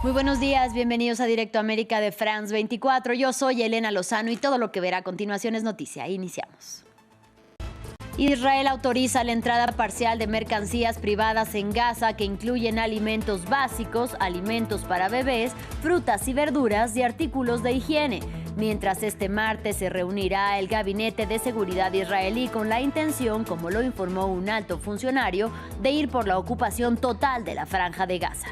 Muy buenos días, bienvenidos a Directo América de France 24. Yo soy Elena Lozano y todo lo que verá a continuación es noticia. Iniciamos. Israel autoriza la entrada parcial de mercancías privadas en Gaza que incluyen alimentos básicos, alimentos para bebés, frutas y verduras y artículos de higiene. Mientras este martes se reunirá el Gabinete de Seguridad israelí con la intención, como lo informó un alto funcionario, de ir por la ocupación total de la Franja de Gaza.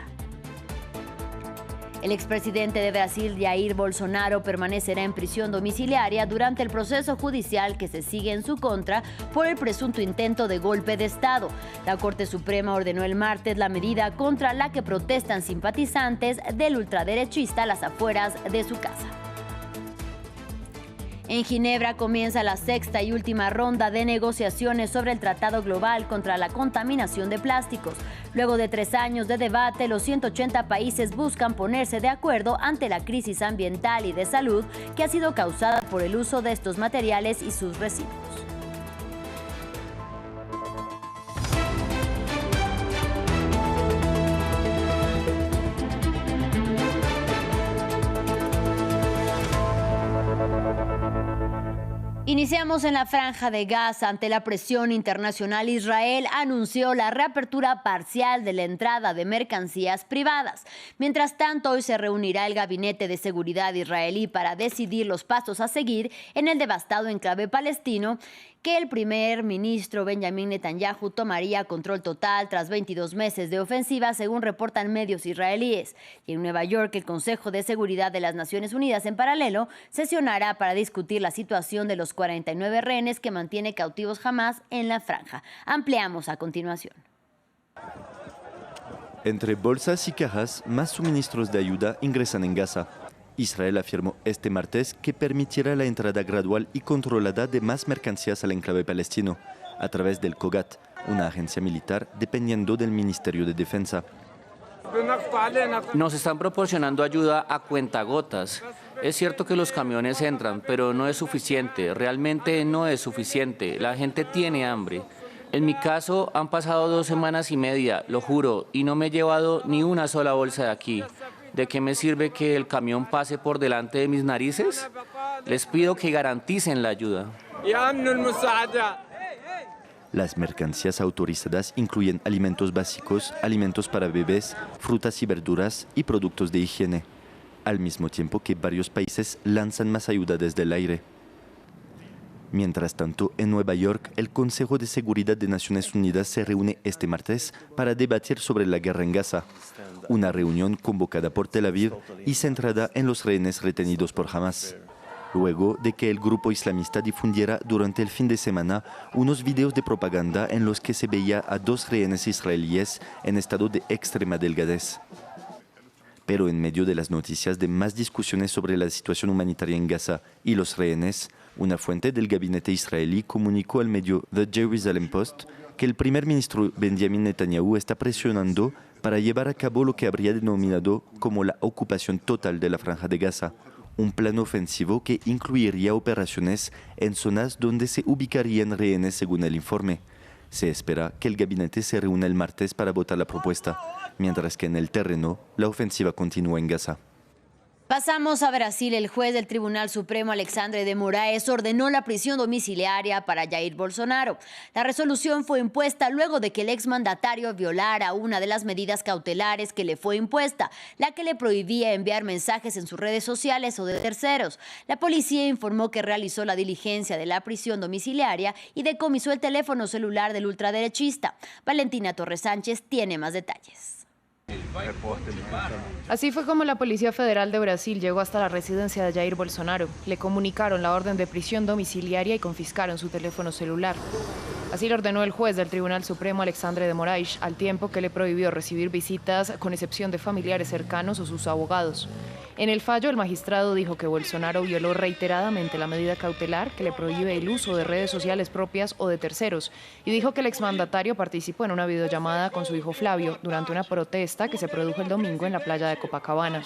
El expresidente de Brasil, Jair Bolsonaro, permanecerá en prisión domiciliaria durante el proceso judicial que se sigue en su contra por el presunto intento de golpe de Estado. La Corte Suprema ordenó el martes la medida contra la que protestan simpatizantes del ultraderechista a las afueras de su casa. En Ginebra comienza la sexta y última ronda de negociaciones sobre el Tratado Global contra la Contaminación de Plásticos. Luego de 3 años de debate, los 180 países buscan ponerse de acuerdo ante la crisis ambiental y de salud que ha sido causada por el uso de estos materiales y sus residuos. Iniciamos en la Franja de Gaza. Ante la presión internacional, Israel anunció la reapertura parcial de la entrada de mercancías privadas. Mientras tanto, hoy se reunirá el Gabinete de Seguridad israelí para decidir los pasos a seguir en el devastado enclave palestino que el primer ministro Benjamín Netanyahu tomaría control total tras 22 meses de ofensiva, según reportan medios israelíes. Y en Nueva York, el Consejo de Seguridad de las Naciones Unidas, en paralelo, sesionará para discutir la situación de los 49 rehenes que mantiene cautivos Hamás en la franja. Ampliamos a continuación. Entre bolsas y cajas, más suministros de ayuda ingresan en Gaza. Israel afirmó este martes que permitirá la entrada gradual y controlada de más mercancías al enclave palestino a través del COGAT, una agencia militar dependiendo del Ministerio de Defensa. Nos están proporcionando ayuda a cuentagotas. Es cierto que los camiones entran, pero no es suficiente. Realmente no es suficiente. La gente tiene hambre. En mi caso, han pasado 2 semanas y media, lo juro, y no me he llevado ni una sola bolsa de aquí. ¿De qué me sirve que el camión pase por delante de mis narices? Les pido que garanticen la ayuda. Las mercancías autorizadas incluyen alimentos básicos, alimentos para bebés, frutas y verduras y productos de higiene, al mismo tiempo que varios países lanzan más ayuda desde el aire. Mientras tanto, en Nueva York, el Consejo de Seguridad de Naciones Unidas se reúne este martes para debatir sobre la guerra en Gaza, una reunión convocada por Tel Aviv y centrada en los rehenes retenidos por Hamás, luego de que el grupo islamista difundiera durante el fin de semana unos videos de propaganda en los que se veía a 2 rehenes israelíes en estado de extrema delgadez. Pero en medio de las noticias de más discusiones sobre la situación humanitaria en Gaza y los rehenes, una fuente del gabinete israelí comunicó al medio The Jerusalem Post que el primer ministro Benjamín Netanyahu está presionando para llevar a cabo lo que habría denominado como la ocupación total de la Franja de Gaza, un plan ofensivo que incluiría operaciones en zonas donde se ubicarían rehenes según el informe. Se espera que el gabinete se reúna el martes para votar la propuesta, mientras que en el terreno la ofensiva continúa en Gaza. Pasamos a Brasil. El juez del Tribunal Supremo, Alexandre de Moraes, ordenó la prisión domiciliaria para Jair Bolsonaro. La resolución fue impuesta luego de que el exmandatario violara una de las medidas cautelares que le fue impuesta, la que le prohibía enviar mensajes en sus redes sociales o de terceros. La policía informó que realizó la diligencia de la prisión domiciliaria y decomisó el teléfono celular del ultraderechista. Valentina Torres Sánchez tiene más detalles. Así fue como la Policía Federal de Brasil llegó hasta la residencia de Jair Bolsonaro. Le comunicaron la orden de prisión domiciliaria y confiscaron su teléfono celular. Así lo ordenó el juez del Tribunal Supremo, Alexandre de Moraes, al tiempo que le prohibió recibir visitas con excepción de familiares cercanos o sus abogados. En el fallo, el magistrado dijo que Bolsonaro violó reiteradamente la medida cautelar que le prohíbe el uso de redes sociales propias o de terceros y dijo que el exmandatario participó en una videollamada con su hijo Flavio durante una protesta que se produjo el domingo en la playa de Copacabana.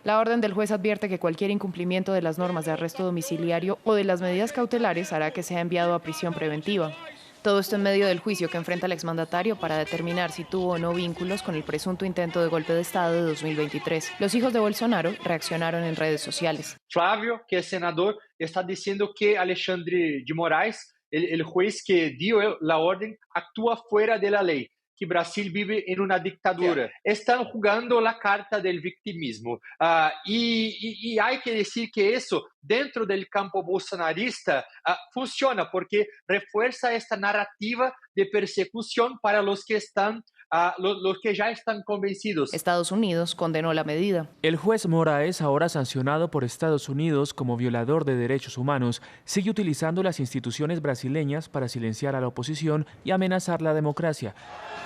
La orden del juez advierte que cualquier incumplimiento de las normas de arresto domiciliario o de las medidas cautelares hará que sea enviado a prisión preventiva. Todo esto en medio del juicio que enfrenta el exmandatario para determinar si tuvo o no vínculos con el presunto intento de golpe de Estado de 2023. Los hijos de Bolsonaro reaccionaron en redes sociales. Flávio, que es senador, está diciendo que Alexandre de Moraes, el juez que dio la orden, actúa fuera de la ley, que Brasil vive en una dictadura. Están jugando la carta del victimismo. Y hay que decir que eso, dentro del campo bolsonarista, funciona porque refuerza esta narrativa de persecución para los que ya están convencidos. Estados Unidos condenó la medida. El juez Moraes, ahora sancionado por Estados Unidos como violador de derechos humanos, sigue utilizando las instituciones brasileñas para silenciar a la oposición y amenazar la democracia.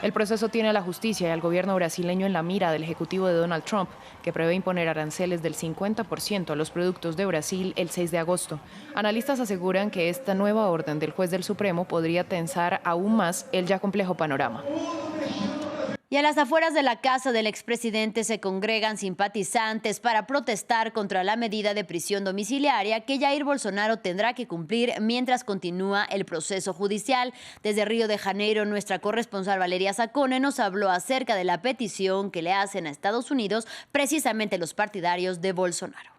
El proceso tiene a la justicia y al gobierno brasileño en la mira del ejecutivo de Donald Trump, que prevé imponer aranceles del 50% a los productos de Brasil el 6 de agosto. Analistas aseguran que esta nueva orden del juez del Supremo podría tensar aún más el ya complejo panorama. Y a las afueras de la casa del expresidente se congregan simpatizantes para protestar contra la medida de prisión domiciliaria que Jair Bolsonaro tendrá que cumplir mientras continúa el proceso judicial. Desde Río de Janeiro, nuestra corresponsal Valeria Zacone nos habló acerca de la petición que le hacen a Estados Unidos precisamente los partidarios de Bolsonaro.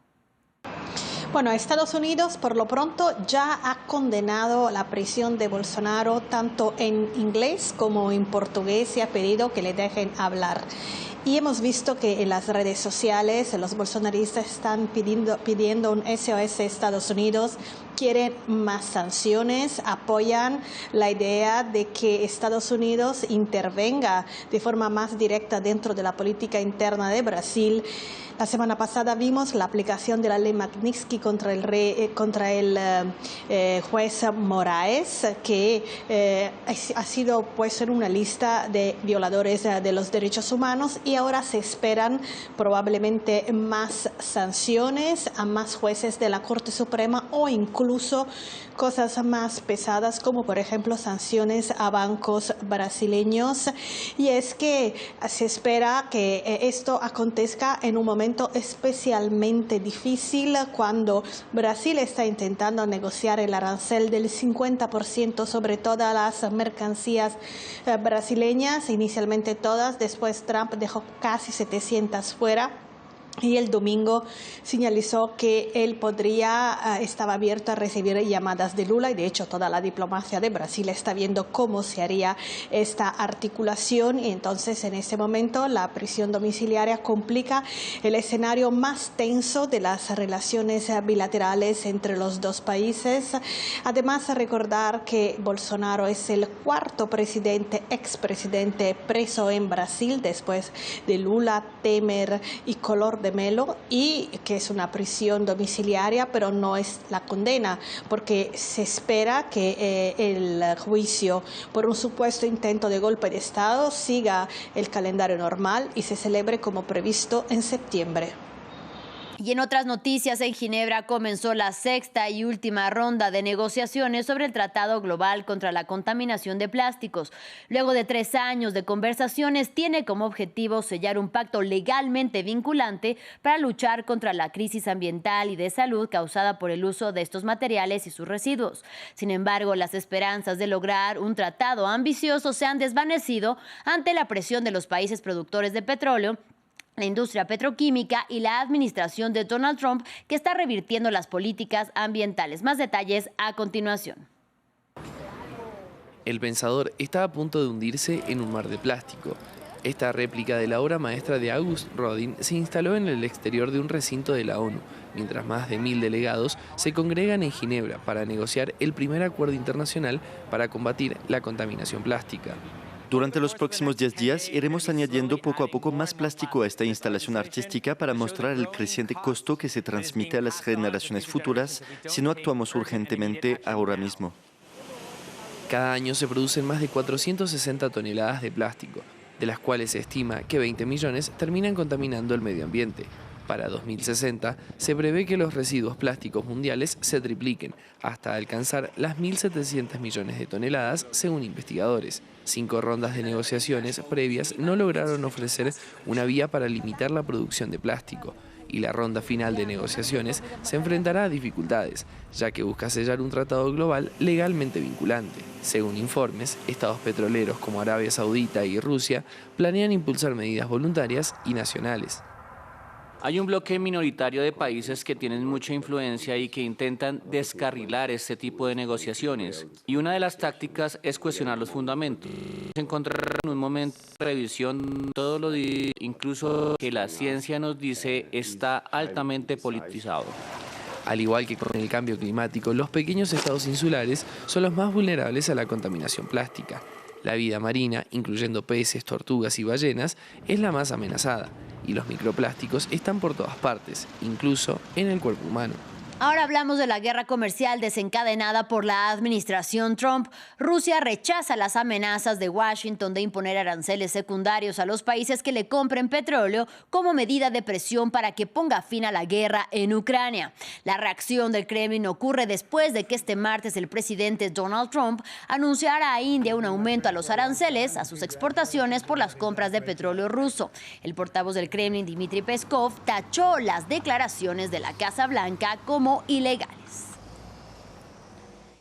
Bueno, Estados Unidos por lo pronto ya ha condenado la prisión de Bolsonaro tanto en inglés como en portugués y ha pedido que le dejen hablar. Y hemos visto que en las redes sociales los bolsonaristas están pidiendo un SOS a Estados Unidos, quieren más sanciones, apoyan la idea de que Estados Unidos intervenga de forma más directa dentro de la política interna de Brasil. La semana pasada vimos la aplicación de la ley Magnitsky contra el juez Moraes, que ha sido puesto en una lista de violadores de los derechos humanos, y ahora se esperan probablemente más sanciones a más jueces de la Corte Suprema o incluso cosas más pesadas como por ejemplo sanciones a bancos brasileños. Y es que se espera que esto acontezca en un momento especialmente difícil cuando Brasil está intentando negociar el arancel del 50% sobre todas las mercancías brasileñas, inicialmente todas, después Trump dejó casi 700 fuera. Y el domingo señalizó que él estaba abierto a recibir llamadas de Lula, y de hecho toda la diplomacia de Brasil está viendo cómo se haría esta articulación. Y entonces en este momento la prisión domiciliaria complica el escenario más tenso de las relaciones bilaterales entre los dos países. Además, recordar que Bolsonaro es el cuarto expresidente preso en Brasil después de Lula, Temer y Collor de Mello, y que es una prisión domiciliaria, pero no es la condena, porque se espera que el juicio por un supuesto intento de golpe de Estado siga el calendario normal y se celebre como previsto en septiembre. Y en otras noticias, en Ginebra comenzó la sexta y última ronda de negociaciones sobre el Tratado Global contra la Contaminación de Plásticos. Luego de 3 años de conversaciones, tiene como objetivo sellar un pacto legalmente vinculante para luchar contra la crisis ambiental y de salud causada por el uso de estos materiales y sus residuos. Sin embargo, las esperanzas de lograr un tratado ambicioso se han desvanecido ante la presión de los países productores de petróleo, la industria petroquímica y la administración de Donald Trump, que está revirtiendo las políticas ambientales. Más detalles a continuación. El Pensador está a punto de hundirse en un mar de plástico. Esta réplica de la obra maestra de August Rodin se instaló en el exterior de un recinto de la ONU, mientras más de 1000 delegados se congregan en Ginebra para negociar el primer acuerdo internacional para combatir la contaminación plástica. Durante los próximos 10 días iremos añadiendo poco a poco más plástico a esta instalación artística para mostrar el creciente costo que se transmite a las generaciones futuras si no actuamos urgentemente ahora mismo. Cada año se producen más de 460 toneladas de plástico, de las cuales se estima que 20 millones terminan contaminando el medio ambiente. Para 2060 se prevé que los residuos plásticos mundiales se tripliquen hasta alcanzar las 1.700 millones de toneladas, según investigadores. 5 rondas de negociaciones previas no lograron ofrecer una vía para limitar la producción de plástico, y y la ronda final de negociaciones se enfrentará a dificultades, ya que busca sellar un tratado global legalmente vinculante. Según informes, estados petroleros como Arabia Saudita y Rusia planean impulsar medidas voluntarias y nacionales. Hay un bloque minoritario de países que tienen mucha influencia y que intentan descarrilar este tipo de negociaciones. Y una de las tácticas es cuestionar los fundamentos. Encontrar en un momento de revisión todo lo incluso que la ciencia nos dice está altamente politizado. Al igual que con el cambio climático, los pequeños estados insulares son los más vulnerables a la contaminación plástica. La vida marina, incluyendo peces, tortugas y ballenas, es la más amenazada. Y los microplásticos están por todas partes, incluso en el cuerpo humano. Ahora hablamos de la guerra comercial desencadenada por la administración Trump. Rusia rechaza las amenazas de Washington de imponer aranceles secundarios a los países que le compren petróleo como medida de presión para que ponga fin a la guerra en Ucrania. La reacción del Kremlin ocurre después de que este martes el presidente Donald Trump anunciara a India un aumento a los aranceles a sus exportaciones por las compras de petróleo ruso. El portavoz del Kremlin, Dmitry Peskov, tachó las declaraciones de la Casa Blanca como ilegales.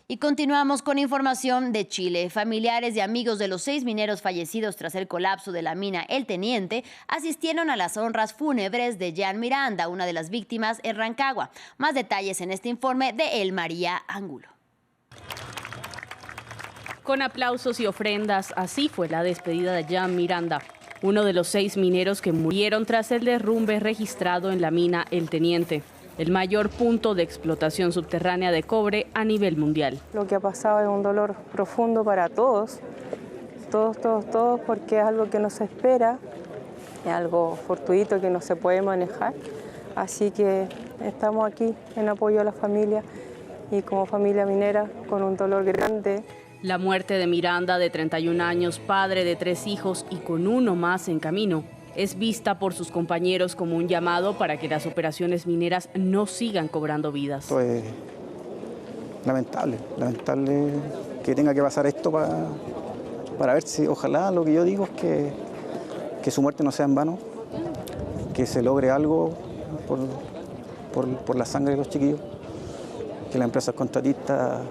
Y continuamos con información de Chile. Familiares y amigos de los 6 mineros fallecidos tras el colapso de la mina El Teniente asistieron a las honras fúnebres de Jan Miranda, una de las víctimas en Rancagua. Más detalles en este informe de El María Ángulo. Con aplausos y ofrendas, así fue la despedida de Jan Miranda, uno de los 6 mineros que murieron tras el derrumbe registrado en la mina El Teniente, el mayor punto de explotación subterránea de cobre a nivel mundial. Lo que ha pasado es un dolor profundo para todos, porque es algo que no se espera, es algo fortuito que no se puede manejar. Así que estamos aquí en apoyo a la familia y como familia minera con un dolor grande. La muerte de Miranda, de 31 años, padre de 3 hijos y con uno más en camino, es vista por sus compañeros como un llamado para que las operaciones mineras no sigan cobrando vidas. Esto es lamentable que tenga que pasar esto para ver si, ojalá, lo que yo digo es que su muerte no sea en vano, que se logre algo por la sangre de los chiquillos, que las empresas contratistas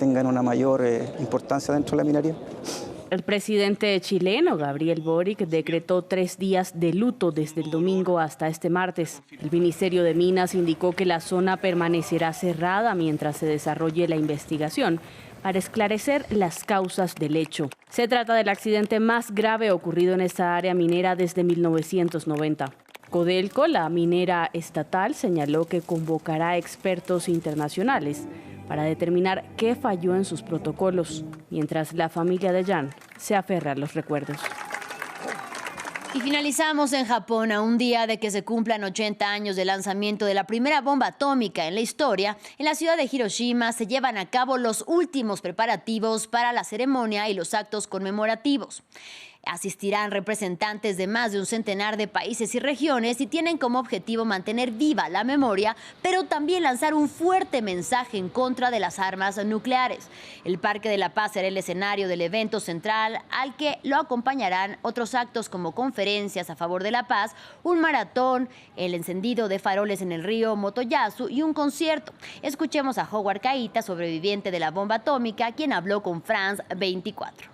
tengan una mayor importancia dentro de la minería. El presidente chileno, Gabriel Boric, decretó 3 días de luto desde el domingo hasta este martes. El Ministerio de Minas indicó que la zona permanecerá cerrada mientras se desarrolle la investigación para esclarecer las causas del hecho. Se trata del accidente más grave ocurrido en esta área minera desde 1990. Codelco, la minera estatal, señaló que convocará expertos internacionales para determinar qué falló en sus protocolos, mientras la familia de Jan se aferra a los recuerdos. Y finalizamos en Japón. A un día de que se cumplan 80 años del lanzamiento de la primera bomba atómica en la historia, en la ciudad de Hiroshima se llevan a cabo los últimos preparativos para la ceremonia y los actos conmemorativos. Asistirán representantes de más de un centenar de países y regiones y tienen como objetivo mantener viva la memoria, pero también lanzar un fuerte mensaje en contra de las armas nucleares. El Parque de la Paz será el escenario del evento central, al que lo acompañarán otros actos como conferencias a favor de la paz, un maratón, el encendido de faroles en el río Motoyasu y un concierto. Escuchemos a Howard Kaita, sobreviviente de la bomba atómica, quien habló con France 24.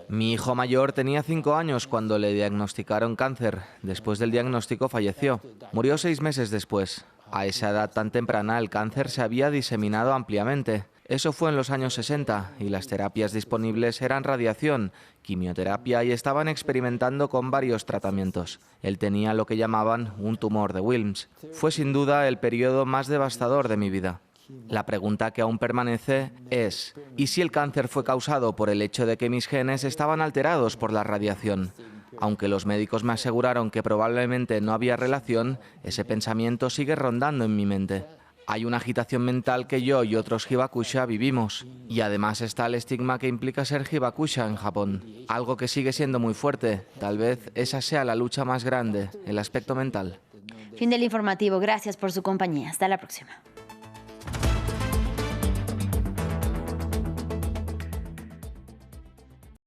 Mi hijo mayor tenía 5 años cuando le diagnosticaron cáncer. Después del diagnóstico falleció. Murió 6 meses después. A esa edad tan temprana el cáncer se había diseminado ampliamente. Eso fue en los años 60 y las terapias disponibles eran radiación, quimioterapia y estaban experimentando con varios tratamientos. Él tenía lo que llamaban un tumor de Wilms. Fue sin duda el periodo más devastador de mi vida. La pregunta que aún permanece es, ¿y si el cáncer fue causado por el hecho de que mis genes estaban alterados por la radiación? Aunque los médicos me aseguraron que probablemente no había relación, ese pensamiento sigue rondando en mi mente. Hay una agitación mental que yo y otros hibakusha vivimos. Y además está el estigma que implica ser hibakusha en Japón. Algo que sigue siendo muy fuerte. Tal vez esa sea la lucha más grande, el aspecto mental. Fin del informativo. Gracias por su compañía. Hasta la próxima.